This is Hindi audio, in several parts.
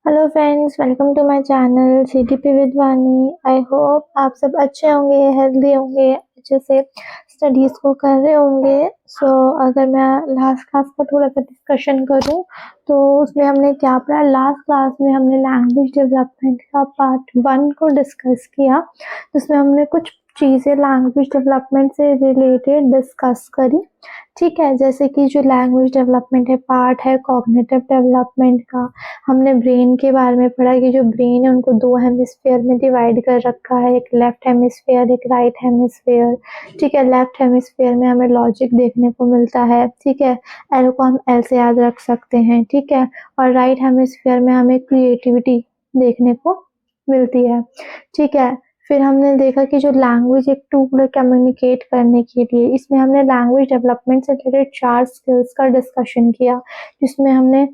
Hello friends, welcome to my channel CDP with Wani. I hope आप सब अच्छे होंगे, हेल्दी होंगे, अच्छे से स्टडीज़ को कर रहे होंगे। अगर मैं लास्ट क्लास का थोड़ा सा डिस्कशन करूं तो उसमें हमने क्या पढ़ा। लास्ट क्लास में हमने लैंग्वेज डेवलपमेंट का पार्ट 1 को डिस्कस किया, जिसमें हमने कुछ चीज़ें लैंग्वेज डेवलपमेंट से रिलेटेड डिस्कस करी। ठीक है, जैसे कि जो लैंग्वेज डेवलपमेंट है पार्ट है कॉग्निटिव डेवलपमेंट का। हमने ब्रेन के बारे में पढ़ा कि जो ब्रेन है उनको 2 हेमिस्फीयर में डिवाइड कर रखा है, एक लेफ्ट हेमिस्फीयर, एक राइट हेमिस्फीयर। ठीक है, लेफ्ट हेमिस्फीयर में हमें लॉजिक देखने को मिलता है। ठीक है, एल को हम एल से याद रख सकते हैं। ठीक है, और राइट हेमिस्फीयर में हमें क्रिएटिविटी देखने को मिलती है। ठीक है, फिर हमने देखा कि जो लैंग्वेज एक टूल है कम्युनिकेट करने के लिए, इसमें हमने लैंग्वेज डेवलपमेंट से रिलेटेड 4 स्किल्स का डिस्कशन किया, जिसमें हमने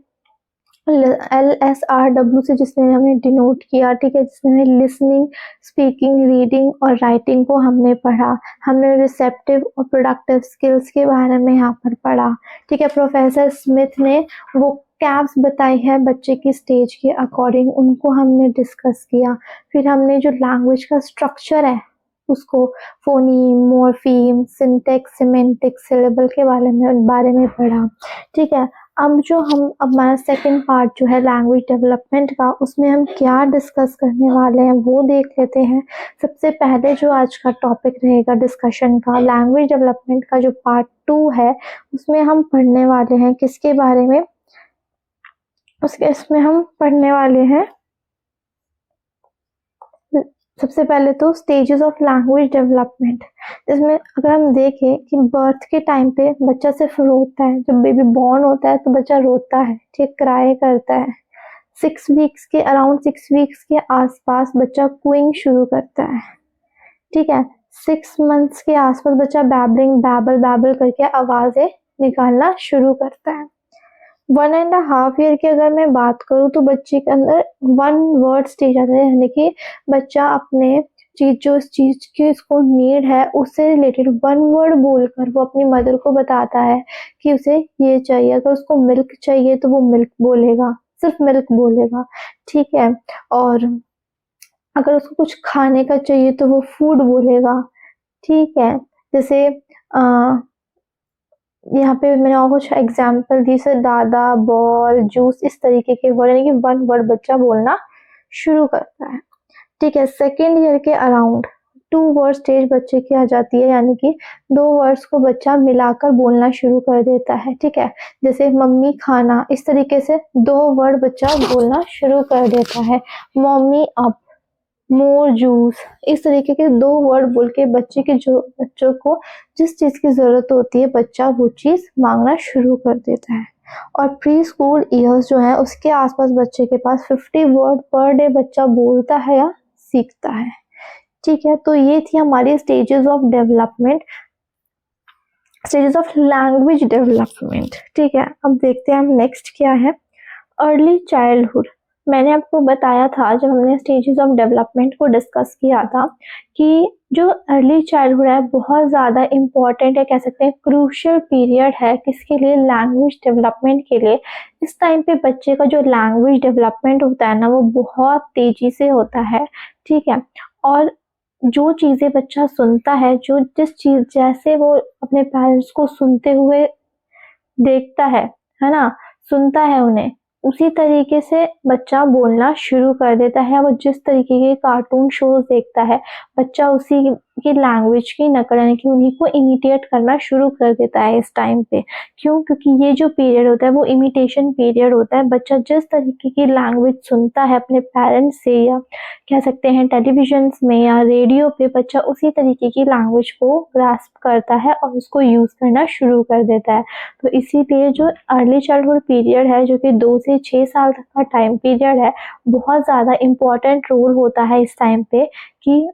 LSRW से जिसने हमें डिनोट किया। ठीक है, जिसमें हमें लिसनिंग, स्पीकिंग, रीडिंग और राइटिंग को हमने पढ़ा। हमने रिसेप्टिव और प्रोडक्टिव स्किल्स के बारे में यहाँ पर पढ़ा। ठीक है, प्रोफेसर स्मिथ ने वो कैप्स बताई है बच्चे की स्टेज के अकॉर्डिंग, उनको हमने डिस्कस किया। फिर हमने जो लैंग्वेज का स्ट्रक्चर है उसको phoneme, morpheme, syntax, semantics, syllable के बारे में पढ़ा। ठीक है, अब हमारा सेकंड पार्ट जो है लैंग्वेज डेवलपमेंट का, उसमें हम क्या डिस्कस करने वाले हैं वो देख लेते हैं। सबसे पहले जो आज का टॉपिक रहेगा डिस्कशन का, लैंग्वेज डेवलपमेंट का जो पार्ट 2 है, उसमें हम पढ़ने वाले हैं किसके बारे में। इसमें हम पढ़ने वाले हैं सबसे पहले तो स्टेजेस ऑफ लैंग्वेज डेवलपमेंट। इसमें अगर हम देखें कि बर्थ के टाइम पे बच्चा सिर्फ रोता है, जब बेबी बॉर्न होता है तो बच्चा रोता है, ठीक, क्राई करता है। 6 वीक्स के अराउंड 6 वीक्स के आसपास बच्चा कूइंग शुरू करता है। ठीक है, 6 मंथ्स के आसपास बच्चा बैबल बैबल करके आवाजें निकालना शुरू करता है। 1.5 ईयर की अगर मैं बात करूँ तो बच्चे के अंदर 1 वर्ड स्टेज आता है, यानी कि बच्चा अपने इस चीज की इसको नीड है उससे रिलेटेड 1 वर्ड बोलकर वो अपनी मदर को बताता है कि उसे ये चाहिए। अगर उसको मिल्क चाहिए तो वो मिल्क बोलेगा, सिर्फ मिल्क बोलेगा। ठीक है, और अगर उसको कुछ खाने का चाहिए तो वो फूड बोलेगा। ठीक है, जैसे यहाँ पे मैंने और कुछ एग्जाम्पल दी, जैसे दादा, बॉल, जूस, इस तरीके के वर्ड, यानी कि 1 वर्ड बच्चा बोलना शुरू करता है। ठीक है, सेकेंड ईयर के अराउंड 2 वर्ड स्टेज बच्चे की आ जाती है, यानी कि 2 वर्ड्स को बच्चा मिलाकर बोलना शुरू कर देता है। ठीक है, जैसे मम्मी, खाना, इस तरीके से 2 वर्ड बच्चा बोलना शुरू कर देता है। मम्मी, अप, मोर जूस, इस तरीके के 2 वर्ड बोल के बच्चों को जिस चीज की जरूरत होती है बच्चा वो चीज मांगना शुरू कर देता है। और प्री स्कूल ईयर्स जो है उसके आसपास बच्चे के पास 50 वर्ड पर डे बच्चा बोलता है या सीखता है। ठीक है, तो ये थी हमारी stages of development, stages of language development. ठीक है, अब देखते हैं हम नेक्स्ट क्या है, अर्ली चाइल्डहुड। मैंने आपको बताया था जब हमने स्टेजेस ऑफ डेवलपमेंट को डिस्कस किया था कि जो अर्ली चाइल्डहुड है बहुत ज़्यादा इम्पॉर्टेंट है, कह सकते हैं क्रूशियल पीरियड है किसके लिए, लैंग्वेज डेवलपमेंट के लिए। इस टाइम पे बच्चे का जो लैंग्वेज डेवलपमेंट होता है ना वो बहुत तेजी से होता है। ठीक है, और जो चीज़ें बच्चा सुनता है, जो जिस चीज़ जैसे वो अपने पेरेंट्स को सुनते हुए देखता है ना, सुनता है उन्हें, उसी तरीके से बच्चा बोलना शुरू कर देता है। वो जिस तरीके के कार्टून शोज देखता है बच्चा उसी की लैंग्वेज की नकल, यानी कि उन्हीं को इमिटेट करना शुरू कर देता है इस टाइम पे। क्यों? क्योंकि ये जो पीरियड होता है वो इमिटेशन पीरियड होता है। बच्चा जिस तरीके की लैंग्वेज सुनता है अपने पेरेंट्स से या कह सकते हैं टेलीविजन में या रेडियो पे, बच्चा उसी तरीके की लैंग्वेज को ग्रास्प करता है और उसको यूज करना शुरू कर देता है। तो इसीलिए जो अर्ली चाइल्डहुड पीरियड है जो कि 2 से 6 साल तक का टाइम पीरियड है, बहुत ज़्यादा इम्पोर्टेंट रोल होता है इस टाइम पे कि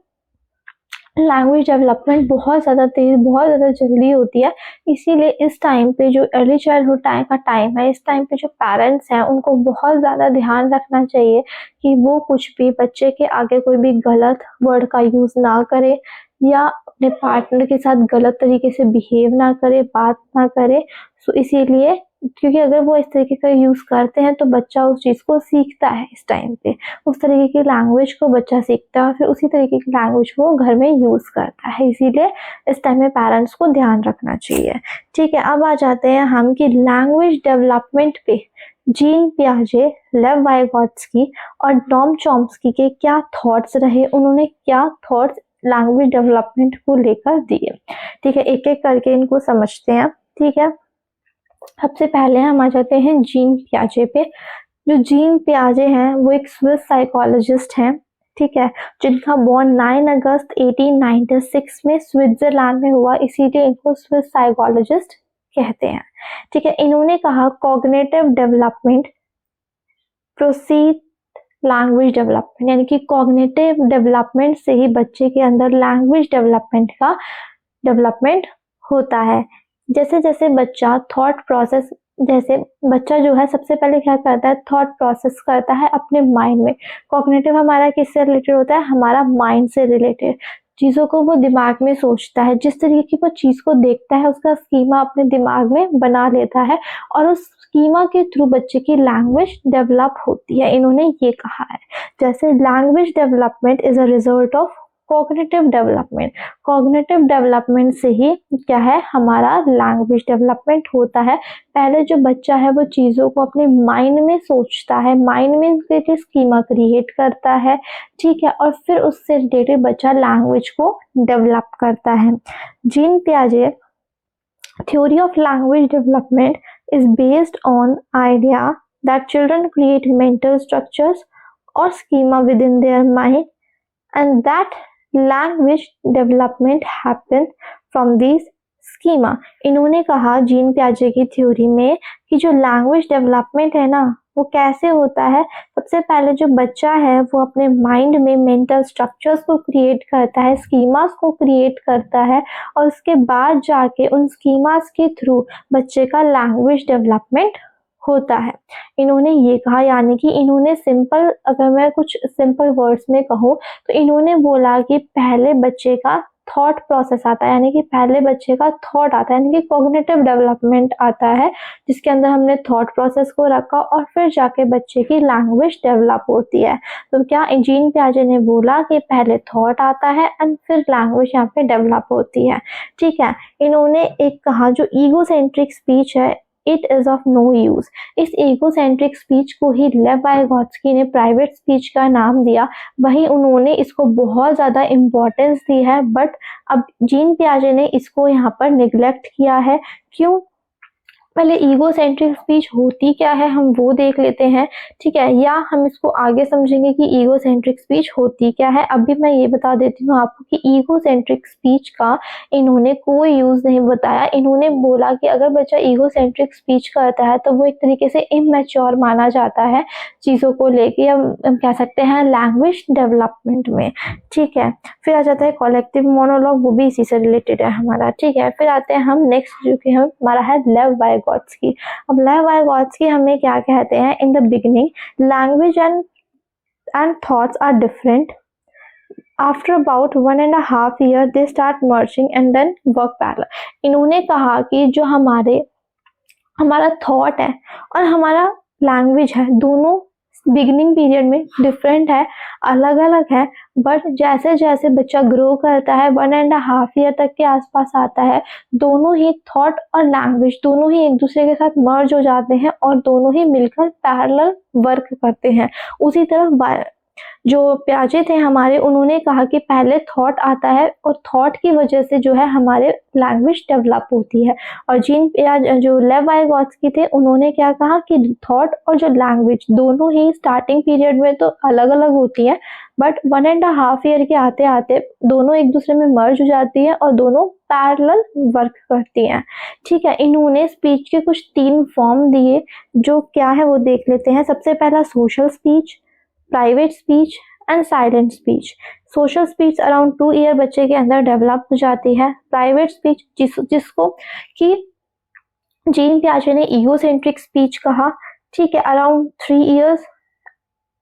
लैंग्वेज डेवलपमेंट बहुत ज़्यादा तेज, बहुत ज़्यादा जल्दी होती है। इसीलिए इस टाइम पे जो अर्ली चाइल्डहुड का टाइम है, इस टाइम पे जो पेरेंट्स हैं उनको बहुत ज़्यादा ध्यान रखना चाहिए कि वो कुछ भी बच्चे के आगे कोई भी गलत वर्ड का यूज़ ना करे, या अपने पार्टनर के साथ गलत तरीके से बिहेव ना करे, बात ना करे। सो इसीलिए, क्योंकि अगर वो इस तरीके का यूज करते हैं तो बच्चा उस चीज को सीखता है, इस टाइम पे उस तरीके की लैंग्वेज को बच्चा सीखता है, फिर उसी तरीके की लैंग्वेज वो घर में यूज करता है। इसीलिए इस टाइम में पेरेंट्स को ध्यान रखना चाहिए। ठीक है, अब आ जाते हैं हम कि लैंग्वेज डेवलपमेंट पे जीन पियाजे, लेव वाइगोत्स्की और नोम चॉम्स्की के क्या थॉट्स रहे, उन्होंने क्या थॉट्स लैंग्वेज डेवलपमेंट को लेकर दिए। ठीक है, एक एक करके इनको समझते हैं। ठीक है, सबसे पहले हम आ जाते हैं जीन पियाजे पे। जो जीन पियाजे हैं वो एक स्विस साइकोलॉजिस्ट हैं। ठीक है, जिनका बॉर्न 9 अगस्त 1896 में स्विट्जरलैंड में हुआ, इसीलिए इनको स्विस साइकोलॉजिस्ट कहते हैं। ठीक है, इन्होंने कहा cognitive development proceed language development, यानी कि कॉग्निटिव डेवलपमेंट से ही बच्चे के अंदर लैंग्वेज डेवलपमेंट का डेवलपमेंट होता है। जैसे जैसे बच्चा थॉट प्रोसेस, जैसे बच्चा जो है सबसे पहले क्या करता है, थॉट प्रोसेस करता है अपने माइंड में। कॉग्निटिव हमारा किससे रिलेटेड होता है, हमारा माइंड से रिलेटेड। चीजों को वो दिमाग में सोचता है, जिस तरीके की वो चीज को देखता है उसका स्कीमा अपने दिमाग में बना लेता है और उस स्कीमा के थ्रू बच्चे की लैंग्वेज डेवलप होती है। इन्होंने ये कहा है जैसे language development is a result of cognitive development. Cognitive development से ही क्या है, हमारा लैंग्वेज डेवलपमेंट होता है। पहले जो बच्चा है वो चीज़ों को अपने माइंड में सोचता है, माइंड में उसके स्कीमा क्रिएट करता है। ठीक है, और फिर उससे रिलेटेड बच्चा लैंग्वेज को डेवलप करता है। जीन पियाजे theory of language development is based on idea that children create mental structures or schema within their mind and that language development happen from these schema। इन्होंने कहा जीन पियाजे की थ्योरी में कि जो लैंग्वेज डेवलपमेंट है ना वो कैसे होता है। सबसे पहले जो बच्चा है वो अपने माइंड में मेंटल स्ट्रक्चर्स को क्रिएट करता है, स्कीमास को क्रिएट करता है और उसके बाद जाके उन स्कीमास के थ्रू बच्चे का लैंग्वेज डेवलपमेंट होता है। इन्होंने ये कहा, यानी कि इन्होंने सिंपल, अगर मैं कुछ सिंपल वर्ड्स में कहूँ तो इन्होंने बोला कि पहले बच्चे का थॉट प्रोसेस आता है, यानी कि पहले बच्चे का थॉट आता है, यानी कि कॉग्निटिव डेवलपमेंट आता है जिसके अंदर हमने थॉट प्रोसेस को रखा और फिर जाके बच्चे की लैंग्वेज डेवलप होती है। तो क्या जीन पियाजे ने बोला कि पहले थॉट आता है एंड फिर लैंग्वेज यहाँ पे डेवलप होती है। ठीक है, इन्होंने एक कहा जो ईगोसेंट्रिक स्पीच है it is of no use. इस ईगोसेंट्रिक स्पीच को ही लेव वाइगोत्स्की ने प्राइवेट स्पीच का नाम दिया, वहीं उन्होंने इसको बहुत ज़्यादा इम्पोर्टेंस दी है, बट अब जीन पियाजे ने इसको यहाँ पर निगलेक्ट किया है। क्यों? पहले ईगोसेंट्रिक स्पीच होती क्या है हम वो देख लेते हैं। ठीक है, या हम इसको आगे समझेंगे कि ईगोसेंट्रिक स्पीच होती क्या है। अभी मैं ये बता देती हूँ आपको कि ईगोसेंट्रिक स्पीच का इन्होंने कोई यूज नहीं बताया। इन्होंने बोला कि अगर बच्चा ईगोसेंट्रिक स्पीच करता है तो वो एक तरीके से इमैच्योर माना जाता है चीज़ों को लेके, हम कह सकते हैं लैंग्वेज डेवलपमेंट में। ठीक है, फिर आ जाता है कलेक्टिव मोनोलॉग, वो भी इसी से रिलेटेड है हमारा। ठीक है, फिर आते हैं हम नेक्स्ट जो कि हमारा है लेव वाइगोत्स्की। अब लेव वाइगोत्स्की हमें क्या कहते हैं, in the beginning language and thoughts are different, after about 1.5 year they start merging and then work parallel. इन्होंने कहा कि जो हमारा थॉट है और हमारा लैंग्वेज है दोनों बिगिनिंग पीरियड में डिफरेंट है, अलग अलग है, बट जैसे जैसे बच्चा ग्रो करता है 1.5 year तक के आसपास आता है, दोनों ही थॉट और लैंग्वेज दोनों ही एक दूसरे के साथ मर्ज हो जाते हैं और दोनों ही मिलकर पैरेलल वर्क करते हैं। उसी तरह जो पियाजे थे हमारे, उन्होंने कहा कि पहले थॉट आता है और थॉट की वजह से जो है हमारे लैंग्वेज डेवलप होती है। और जो लेव वाइगोत्स्की थे उन्होंने क्या कहा कि थॉट और जो लैंग्वेज दोनों ही स्टार्टिंग पीरियड में तो अलग अलग होती है, बट 1.5 year के आते आते दोनों एक दूसरे में मर्ज हो जाती है और दोनों पैरेलल वर्क करती हैं। ठीक है, इन्होंने स्पीच के कुछ 3 फॉर्म दिए, जो क्या है वो देख लेते हैं। सबसे पहला social speech, private speech and silent speech. Social speech around 2 year बच्चे के अंदर डेवलप हो जाती है। प्राइवेट स्पीच जिसको कि जीन पियाजे ने ईगोसेंट्रिक स्पीच कहा, ठीक है, अराउंड 3 years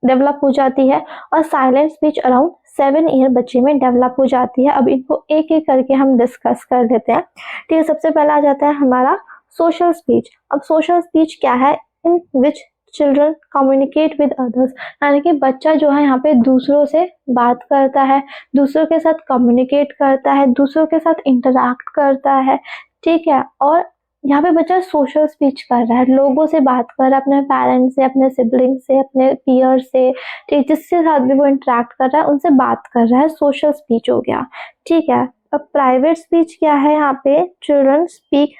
डेवलप हो जाती है। और साइलेंट स्पीच अराउंड 7 ईयर बच्चे में डेवलप हो जाती है। अब इनको एक एक करके हम डिस्कस कर लेते हैं। ठीक है, सबसे पहला आ जाता है हमारा सोशल स्पीच। अब सोशल स्पीच क्या है? In which children communicate with others, यानी कि बच्चा जो है यहाँ पे दूसरों से बात करता है, दूसरों के साथ कम्युनिकेट करता है, दूसरों के साथ इंटरैक्ट करता है। ठीक है, और यहाँ पे बच्चा सोशल स्पीच कर रहा है, लोगों से बात कर रहा है, अपने पेरेंट्स से, अपने सिबलिंग से, अपने पीयर से, ठीक, जिसके साथ भी वो इंटरैक्ट कर रहा है उनसे बात कर रहा है, सोशल स्पीच हो गया। ठीक है, अब प्राइवेट स्पीच क्या है? यहाँ पे children speak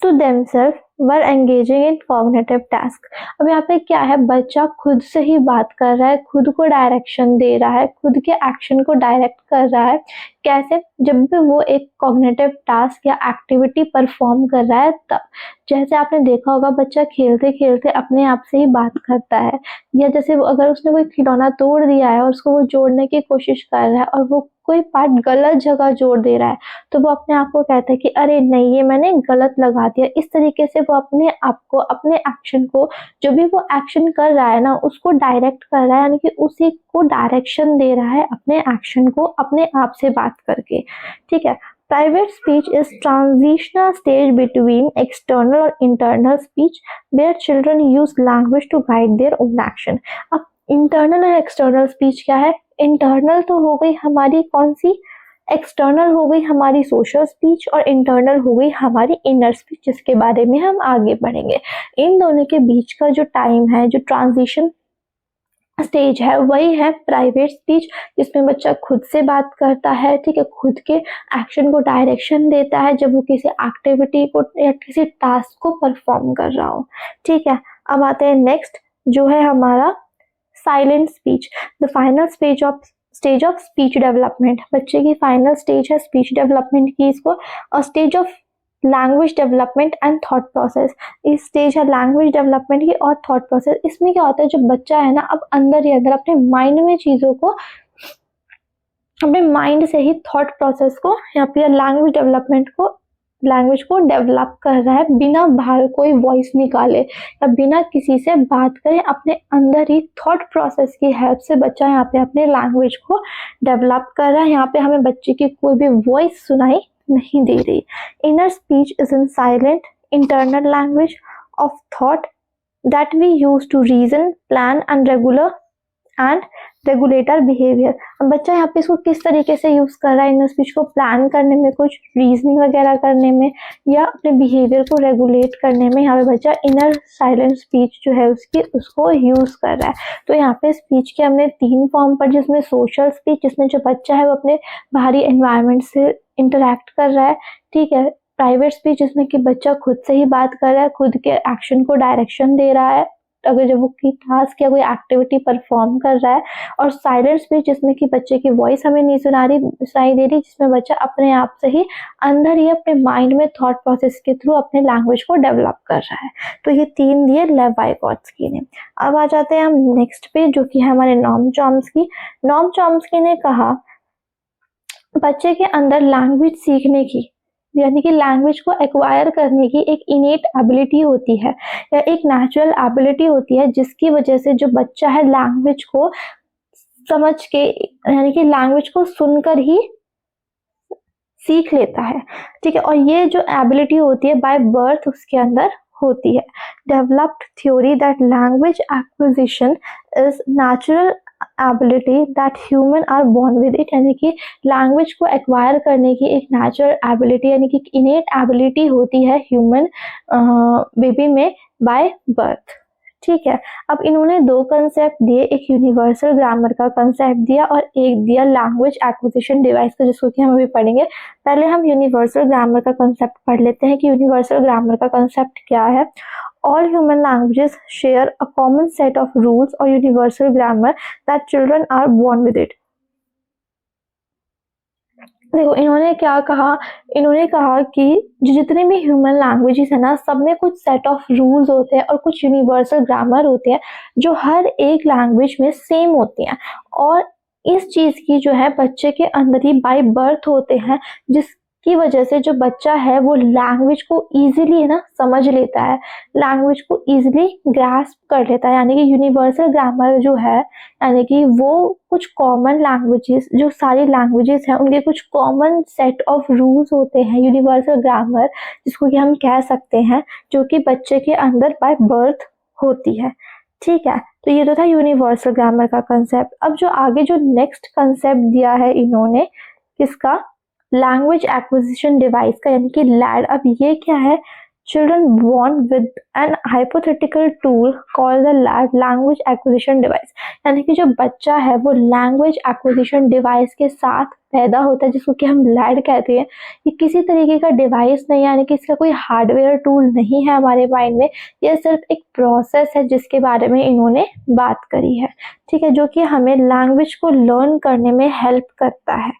to themselves were engaging in cognitive task. अब यहाँ पे क्या है? बच्चा खुद से ही बात कर रहा है, खुद को डायरेक्शन दे रहा है, खुद के एक्शन को डायरेक्ट कर रहा है। कैसे? जब भी वो एक कॉग्निटिव टास्क या एक्टिविटी परफॉर्म कर रहा है तब। जैसे आपने देखा होगा बच्चा खेलते खेलते अपने आप से ही बात करता है, या जैसे अगर उसने कोई खिलौना तोड़ दिया है और उसको वो जोड़ने की कोशिश कर रहा है और वो कोई पार्ट गलत जगह जोड़ दे रहा है, तो वो अपने आप को कहता है कि अरे नहीं, ये मैंने गलत लगा दिया। इस तरीके से वो अपने आप को, अपने एक्शन को, जो भी वो एक्शन कर रहा है ना, उसको डायरेक्ट कर रहा है, यानी कि उसी को डायरेक्शन दे रहा है अपने एक्शन को अपने आप से बात करके। ठीक है, private speech is transitional stage between external और internal speech where children use language to guide their own action. अब इंटरनल और एक्सटर्नल स्पीच क्या है? इंटरनल तो हो गई हमारी कौन सी? एक्सटर्नल हो गई हमारी सोशल स्पीच, और इंटरनल हो गई हमारी इनर स्पीच, जिसके बारे में हम आगे बढ़ेंगे। इन दोनों के बीच का जो टाइम है, जो ट्रांजिशन स्टेज है, वही है प्राइवेट स्पीच, जिसमें बच्चा खुद से बात करता है। ठीक है, खुद के एक्शन को डायरेक्शन देता है जब वो किसी एक्टिविटी को या किसी टास्क को परफॉर्म कर रहा हो। ठीक है, अब आते हैं नेक्स्ट, जो है हमारा silent speech. The final stage of speech development. बच्चे की फाइनल स्टेज है स्पीच डेवलपमेंट की, इसको, और stage of language development and thought process. इस स्टेज है लैंग्वेज डेवलपमेंट की और थॉट प्रोसेस। इसमें क्या होता है? जब बच्चा है ना, अब अंदर ही अंदर अपने माइंड में चीजों को, अपने माइंड से ही थॉट प्रोसेस को या फिर लैंग्वेज को डेवलप कर रहा है, बिना बाहर कोई वॉइस निकाले या बिना किसी से बात करे, अपने अंदर ही थॉट प्रोसेस की हेल्प से बच्चा यहाँ पे अपने लैंग्वेज को डेवलप कर रहा है। यहाँ पे हमें बच्चे की कोई भी वॉइस सुनाई नहीं दे रही। Inner speech is in silent internal language of thought that we use to reason, plan and regulator behaviour. अब बच्चा यहाँ पे इसको किस तरीके से यूज कर रहा है? इनर स्पीच को प्लान करने में, कुछ रीजनिंग वगैरह करने में, या अपने बिहेवियर को रेगुलेट करने में। यहाँ पे बच्चा इनर साइलेंट स्पीच जो है उसको यूज कर रहा है। तो यहाँ पे स्पीच के हमने 3 फॉर्म पर, जिसमें सोशल स्पीच, जिसमें जो बच्चा है वो अपने बाहरी एनवायरनमेंट से इंटरैक्ट कर रहा है। ठीक है, प्राइवेट स्पीच, जिसमें कि बच्चा खुद से ही बात कर रहा है, खुद के एक्शन को डायरेक्शन दे रहा है अगर जब वो की टास्क या कोई एक्टिविटी परफॉर्म कर रहा है। और साइलेंट स्पीच, जिसमें कि बच्चे की वॉइस हमें नहीं सुनाई दे रही, जिसमें बच्चा अपने आप से ही अंदर ही अपने माइंड में थॉट प्रोसेस के थ्रू अपने लैंग्वेज को डेवलप कर रहा है। तो ये 3 दिए लेवी-गोत्स्की ने। अब आ जाते हैं हम नेक्स्ट पे, जो कि है हमारे नॉम चॉम्स्की। नॉम चॉम्स्की ने कहा बच्चे के अंदर लैंग्वेज सीखने की, यानी कि लैंग्वेज को एक्वायर करने की एक इनेट एबिलिटी होती है, या एक नेचुरल एबिलिटी होती है, जिसकी वजह से जो बच्चा है लैंग्वेज को समझ के, यानी कि लैंग्वेज को सुनकर ही सीख लेता है। ठीक है, और ये जो एबिलिटी होती है बाय बर्थ उसके अंदर होती है। Developed theory that language acquisition is natural ability that human are born with it, यानी कि लैंग्वेज को एक्वायर करने की एक नेचुरल एबिलिटी, यानी कि इनेट एबिलिटी होती है ह्यूमन बेबी में बाय बर्थ। ठीक है, अब इन्होंने 2 कंसेप्ट दिए, एक यूनिवर्सल ग्रामर का कंसेप्ट दिया और एक दिया लैंग्वेज एक्विजिशन डिवाइस का, जिसको कि हम अभी पढ़ेंगे। पहले हम यूनिवर्सल ग्रामर का कंसेप्ट पढ़ लेते हैं कि यूनिवर्सल ग्रामर का कंसेप्ट क्या है। All human languages share a common set of rules or universal grammar that children are born with it. देखो इन्होंने क्या कहा, इन्होंने कहा कि जितने भी ह्यूमन लैंग्वेजेस है ना, सब में कुछ सेट ऑफ रूल्स होते हैं और कुछ यूनिवर्सल ग्रामर होते हैं जो हर एक लैंग्वेज में सेम होती हैं, और इस चीज की जो है बच्चे के अंदर ही बाय बर्थ होते हैं, की वजह से जो बच्चा है वो लैंग्वेज को इजीली है ना समझ लेता है, लैंग्वेज को इजीली ग्रास्प कर लेता है। यानी कि यूनिवर्सल ग्रामर जो है, यानी कि वो कुछ कॉमन लैंग्वेजेस, जो सारी लैंग्वेजेस हैं उनके कुछ कॉमन सेट ऑफ रूल्स होते हैं, यूनिवर्सल ग्रामर जिसको कि हम कह सकते हैं, जो कि बच्चे के अंदर बाय बर्थ होती है। ठीक है, तो ये तो था यूनिवर्सल ग्रामर का कंसेप्ट। अब जो आगे जो नेक्स्ट कंसेप्ट दिया है इन्होंने, किसका, लैंग्वेज एक्विजिशन डिवाइस का, यानी कि लैड। अब ये क्या है, children born with an hypothetical tool called the LAD, language acquisition device। यानी कि जो बच्चा है वो लैंग्वेज एक्विजिशन डिवाइस के साथ पैदा होता है, जिसको कि हम लैड कहते हैं। ये किसी तरीके का डिवाइस नहीं है, यानी कि इसका कोई हार्डवेयर टूल नहीं है हमारे माइंड में, यह सिर्फ एक प्रोसेस है जिसके बारे में इन्होंने बात करी है। ठीक है, जो कि हमें लैंग्वेज को लर्न करने में हेल्प करता है।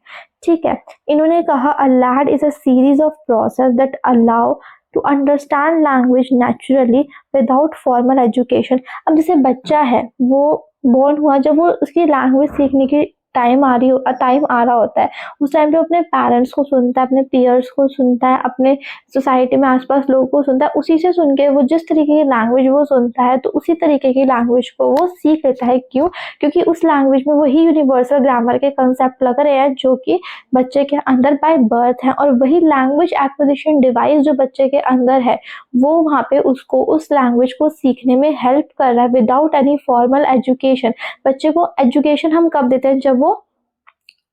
ठीक है, इन्होंने कहा a LAD is a series of process that allow to understand language naturally without formal education. अब जैसे बच्चा है वो बोर्न हुआ, जब वो उसकी लैंग्वेज सीखने की टाइम आ रहा होता है, उस टाइम पे अपने पेरेंट्स को सुनता है, अपने पीयर्स को सुनता है, अपने सोसाइटी में आसपास लोगों को सुनता है, उसी से सुन के वो जिस तरीके की लैंग्वेज वो सुनता है तो उसी तरीके की लैंग्वेज को वो सीख लेता है। क्यों? क्योंकि उस लैंग्वेज में वही यूनिवर्सल ग्रामर के कंसेप्ट लग रहे हैं जो कि बच्चे के अंदर बाय बर्थ है, और वही लैंग्वेज एक्विजिशन डिवाइस जो बच्चे के अंदर है वो वहाँ पे उसको उस लैंग्वेज को सीखने में हेल्प कर रहा है विदाउट एनी फॉर्मल एजुकेशन। बच्चे को एजुकेशन हम कब देते हैं? जब वो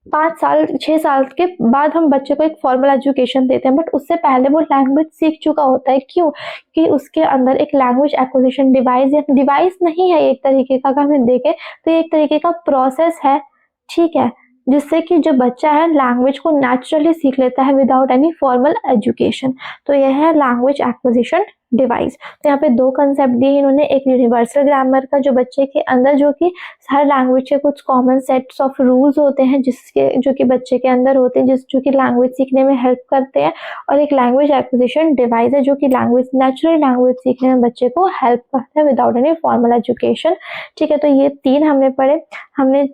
5 साल 6 साल के बाद हम बच्चे को एक फॉर्मल एजुकेशन देते हैं, बट उससे पहले वो लैंग्वेज सीख चुका होता है। क्यों? कि उसके अंदर एक लैंग्वेज एक्विजिशन डिवाइस, या डिवाइस नहीं है एक तरीके का, अगर हम देखें तो ये एक तरीके का प्रोसेस है। ठीक है, जिससे कि जो बच्चा है लैंग्वेज को नेचुरली सीख लेता है विदाउट एनी फॉर्मल एजुकेशन। तो यह है लैंग्वेज एक्विजिशन डिवाइस। तो यहाँ पे 2 कंसेप्ट दिए इन्होंने, एक यूनिवर्सल ग्रामर का जो बच्चे के अंदर, जो कि हर लैंग्वेज के कुछ कॉमन सेट्स ऑफ रूल्स होते हैं जिसके जो कि बच्चे के अंदर होते हैं, जो कि लैंग्वेज सीखने में हेल्प करते हैं, और एक लैंग्वेज एक्विजिशन डिवाइस है जो कि नेचुरल लैंग्वेज सीखने में बच्चे को हेल्प करता है विदाउट एनी फॉर्मल एजुकेशन। ठीक है, तो ये 3 हमने पढ़े। हमने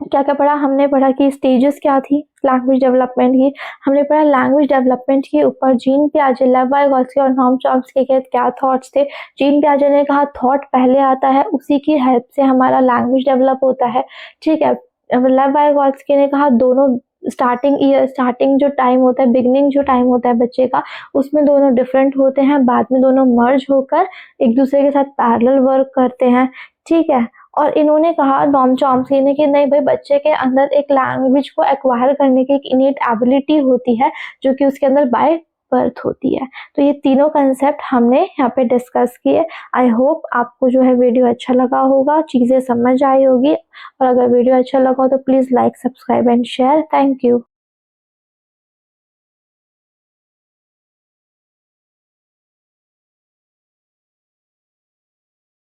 क्या क्या पढ़ा? हमने पढ़ा कि स्टेजेस क्या थी लैंग्वेज डेवलपमेंट की, हमने पढ़ा लैंग्वेज डेवलपमेंट के ऊपर जीन पियाजे, लेव वाइगोत्स्की और नॉम चॉम्स्की के क्या थॉट्स थे। जीन पियाजे ने कहा थॉट पहले आता है, उसी की हेल्प से हमारा लैंग्वेज डेवलप होता है। ठीक है, लेव वाइगोत्स्की ने कहा दोनों स्टार्टिंग जो टाइम होता है, बिगनिंग जो टाइम होता है बच्चे का, उसमें दोनों डिफरेंट होते हैं, बाद में दोनों मर्ज होकर एक दूसरे के साथ पैरेलल वर्क करते हैं। ठीक है, और इन्होंने कहा नॉम चॉम्स्की ने कि नहीं भाई, बच्चे के अंदर एक लैंग्वेज को एक्वायर करने की एक इनेट एबिलिटी होती है जो कि उसके अंदर बाय बर्थ होती है। तो ये तीनों कंसेप्ट हमने यहाँ पे डिस्कस किए। आई होप आपको जो है वीडियो अच्छा लगा होगा, चीज़ें समझ आई होगी, और अगर वीडियो अच्छा लगा हो तो please like, subscribe and share. Thank you.